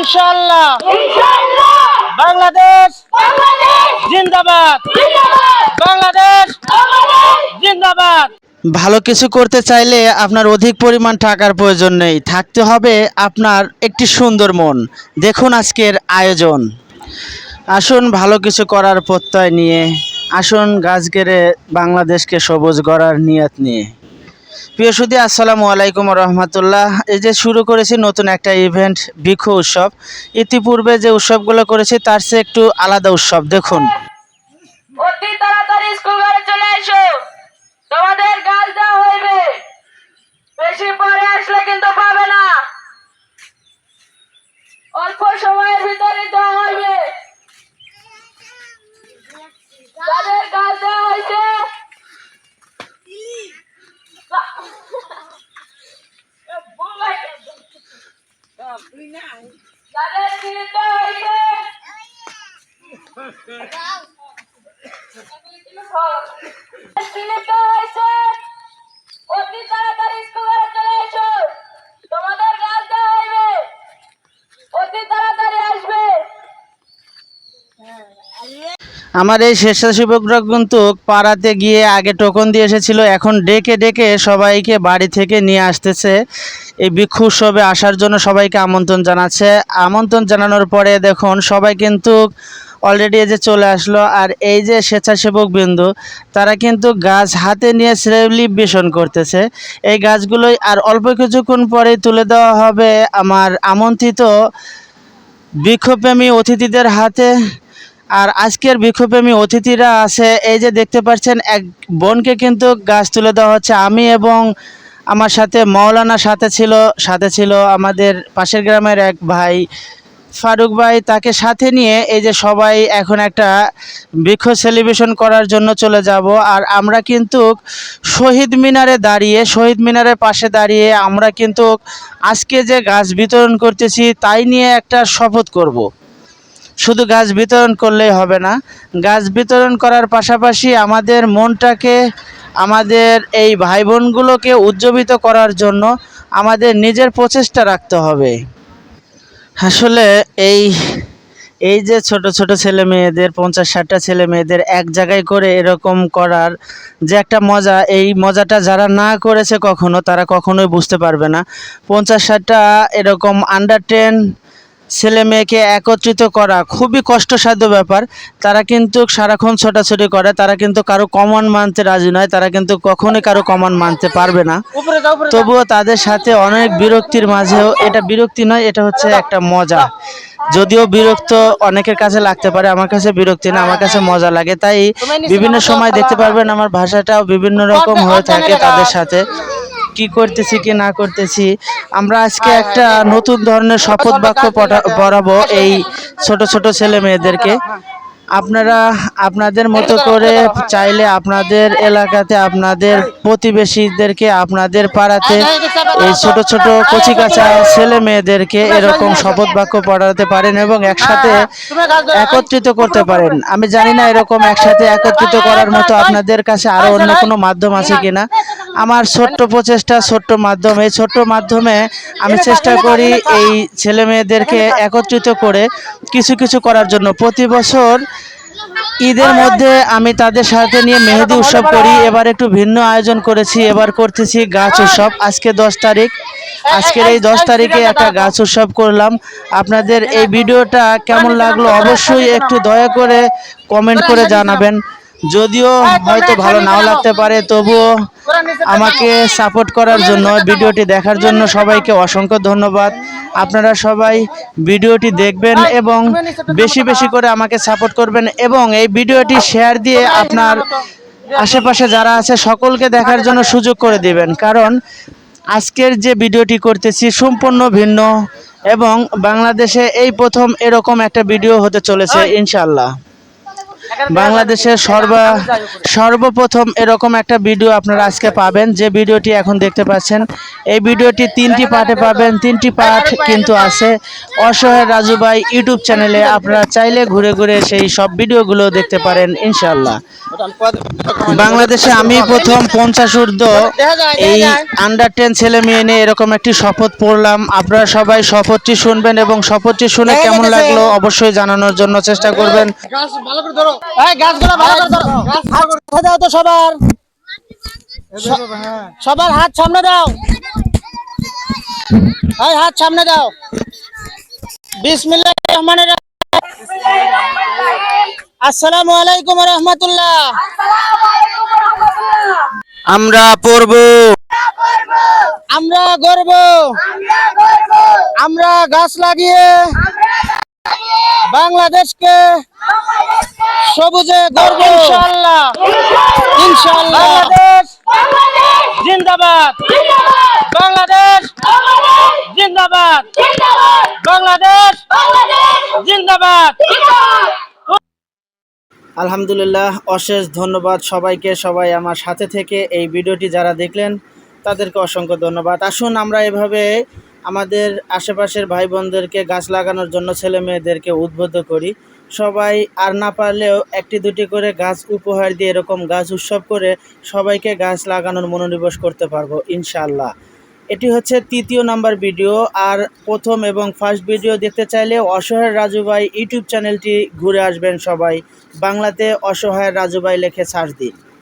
ইনশাআল্লাহ বাংলাদেশ জিন্দাবাদ, বাংলাদেশ জিন্দাবাদ। ভালো কিছু করতে চাইলে আপনার অধিক পরিমাণ টাকার প্রয়োজন নেই, থাকতে হবে আপনার একটি সুন্দর মন। দেখুন আজকের আয়োজন। আসুন ভালো কিছু করার প্রত্যয় নিয়ে, আসুন গাছ গেড়ে বাংলাদেশকে সবুজ গড়ার নিয়ত নিয়ে। প্রিয় সুধী, আসসালামু আলাইকুম রহমতুল্লাহ। এই যে শুরু করেছি নতুন একটা ইভেন্ট, বৃক্ষ উৎসব। ইতিপূর্বে যে উৎসবগুলো করেছি তার চেয়ে একটু আলাদা উৎসব। দেখুন, অতি তাড়াতাড়ি স্কুল ঘরে চলে এসো, তোমাদের গাছ দেওয়া হইবে। বেশি পরে আসলে কিন্তু পাবে না, অল্প সময়ের ভিতরে দেওয়া হইবে। তাদের গাছ দেওয়া হয়েছে, তাদের সিলিপ দেওয়া হয়েছে, সিলিপ দেওয়া হয়েছে। অতি তাড়াতাড়ি স্কুল ঘরে চলে এসো, তোমাদের গাছ দেওয়া হইবে। অতি তাড়াতাড়ি আসবে। আমার এই স্বেচ্ছাসেবকরা কিন্তু পাড়াতে গিয়ে আগে টোকন দিয়ে এসেছিল, এখন ডেকে ডেকে সবাইকে বাড়ি থেকে নিয়ে আসতেছে এই বৃক্ষ উৎসবে আসার জন্য। সবাইকে আমন্ত্রণ জানাচ্ছে। আমন্ত্রণ জানানোর পরে দেখুন সবাই কিন্তু অলরেডি এই যে চলে আসলো। আর এই যে স্বেচ্ছাসেবক বিন্দু, তারা কিন্তু গাছ হাতে নিয়ে সেলিব্রেশন করতেছে এই গাছগুলোই। আর অল্প কিছুক্ষণ পরেই তুলে দেওয়া হবে আমার আমন্ত্রিত বৃক্ষপ্রেমী অতিথিদের হাতে। আর আজকের বৃক্ষপ্রেমী অতিথিরা আছে, এই যে দেখতে পাচ্ছেন এক বোনকে কিন্তু গাছ তুলে দেওয়া হচ্ছে। আমি এবং আমার সাথে মৌলানা সাথে ছিল আমাদের পাশের গ্রামের এক ভাই ফারুক ভাই, তাকে সাথে নিয়ে এই যে সবাই এখন একটা বৃক্ষ সেলিব্রেশন করার জন্য চলে যাব। আর আমরা কিন্তু শহীদ মিনারের পাশে দাঁড়িয়ে আমরা কিন্তু আজকে যে গাছ বিতরণ করতেছি তাই নিয়ে একটা শপথ করব। শুধু গাছ বিতরণ করলেই হবে না, গাছ বিতরণ করার পাশাপাশি আমাদের মনটাকে, আমাদের এই ভাই বোনগুলোকে উজ্জীবিত করার জন্য আমাদের নিজের প্রচেষ্টা রাখতে হবে। আসলে এই যে ছোট ছোট ছেলে মেয়েদের, 50-60টা ছেলে মেয়েদের এক জায়গায় করে এরকম করার যে একটা মজা, এই মজাটা যারা না করেছে কখনো, তারা কখনোই বুঝতে পারবে না। 50-60টা এরকম আন্ডার 10 ছেলে মেয়েকে একত্রিত করা খুবই কষ্টসাধ্য ব্যাপার। তারা কিন্তু সারাক্ষণ ছোটাছুটি করে, তারা কিন্তু কারো কমান মানতে রাজি নয়, তারা কিন্তু কখনোই কারো কমান মানতে পারবে না। তবুও তাদের সাথে অনেক বিরক্তির মাঝেও, এটা বিরক্তি নয়, এটা হচ্ছে একটা মজা। যদিও বিরক্ত অনেকের কাছে লাগতে পারে, আমার কাছে বিরক্তি না, আমার কাছে মজা লাগে। তাই বিভিন্ন সময় দেখতে পারবেন আমার ভাষাটাও বিভিন্ন রকম হয়ে থাকে তাদের সাথে, কি করতেছি কি না করতেছি। আমরা আজকে একটা নতুন ধরনের শপথ বাক্য পড়াবো এই ছোট ছোট ছেলে মেয়েদেরকে। আপনারা আপনাদের মতো করে চাইলে আপনাদের এলাকাতে, আপনাদের প্রতিবেশীদেরকে, আপনাদের পাড়াতে এই ছোট ছোট কচিকাঁচা ছেলে মেয়েদেরকে এরকম শপথ বাক্য পড়াতে পারেন এবং একসাথে একত্রিত করতে পারেন। আমি জানি না এরকম একসাথে একত্রিত করার মতো আপনাদের কাছে আরো অন্য কোনো মাধ্যম আছে কিনা। আমার ছোট্ট প্রচেষ্টা, ছোট্ট মাধ্যম, এই ছোট্ট মাধ্যমে আমি চেষ্টা করি এই ছেলে মেয়েদেরকে একত্রিত করে কিছু কিছু করার জন্য। প্রতি বছর ঈদের মধ্যে আমি তাদের সাথে নিয়ে মেহেদি উৎসব করি। এবার একটু ভিন্ন আয়োজন করেছি, এবার করতেছি গাছ উৎসব। আজকে 10 তারিখ, আজকের এই 10 তারিখে একটা গাছ উৎসব করলাম। আপনাদের এই ভিডিওটা কেমন লাগলো অবশ্যই একটু দয়া করে কমেন্ট করে জানাবেন। যদিও হয়তো ভালো নাও লাগতে পারে, তবুও আমাকে সাপোর্ট করার জন্য, ভিডিওটি দেখার জন্য সবাইকে অসংখ্য ধন্যবাদ। আপনারা সবাই ভিডিওটি দেখবেন এবং বেশি বেশি করে আমাকে সাপোর্ট করবেন এবং এই ভিডিওটি শেয়ার দিয়ে আপনার আশেপাশে যারা আছে সকলকে দেখার জন্য সুযোগ করে দিবেন। কারণ আজকের যে ভিডিওটি করতেছি সম্পূর্ণ ভিন্ন এবং বাংলাদেশে এই প্রথম এরকম একটা ভিডিও হতে চলেছে ইনশাআল্লাহ। বাংলাদেশের সর্বপ্রথম এরকম একটা ভিডিও আপনারা আজকে পাবেন, যে ভিডিওটি এখন দেখতে পাচ্ছেন। এই ভিডিওটি 3টি পার্টে পাবেন, 3টি পার্ট কিন্তু আছে অসহায় রাজু ভাই ইউটিউব চ্যানেলে। আপনারা চাইলে ঘুরে ঘুরে সেই সব ভিডিওগুলো দেখতে পারেন ইনশাআল্লাহ। বাংলাদেশে আমি প্রথম 50 ঊর্ধ্ব এই আন্ডার 10 ছেলে মেয়ে নিয়ে এরকম একটি শপথ পড়লাম। আপনারা সবাই শপথটি শুনবেন এবং শপথটি শুনে কেমন লাগলো অবশ্যই জানানোর জন্য চেষ্টা করবেন। সবার হাত সামনে দাও, হাত সামনে দাও। বিসমিল্লাহির রহমানির রহিম। আসসালামু আলাইকুম ওয়া রাহমাতুল্লাহ। আমরা পড়ব, আমরা গর্ব, আমরা গাছ লাগিয়ে বাংলাদেশকে সবুজে গর্ব ইনশাআল্লাহ, ইনশাআল্লাহ। বাংলাদেশ জিন্দাবাদ, বাংলাদেশ জিন্দাবাদ, বাংলাদেশ জিন্দাবাদ। আলহামদুলিল্লাহ, অশেষ ধন্যবাদ সবাইকে। সবাই আমার সাথে থেকে এই ভিডিওটি যারা দেখলেন তাদেরকে অসংখ্য ধন্যবাদ। আসুন আমরা এভাবে আমাদের আশেপাশের ভাই বোনদেরকে গাছ লাগানোর জন্য ছেলে মেয়েদেরকে উদ্বুদ্ধ করি। সবাই আর না পারলেও 1-2টি করে গাছ উপহার দিয়ে এরকম গাছ উৎসব করে সবাইকে গাছ লাগানোর মনোনিবেশ করতে পারবো ইনশাআল্লাহ। এটি হচ্ছে 3য় নাম্বার ভিডিও। আর প্রথম এবং ফার্স্ট ভিডিও দেখতে চাইলে অসহায় রাজু ভাই ইউটিউব চ্যানেলটি ঘুরে আসবেন। সবাই বাংলাতে অসহায় রাজু ভাই লিখে সার্চ দিন।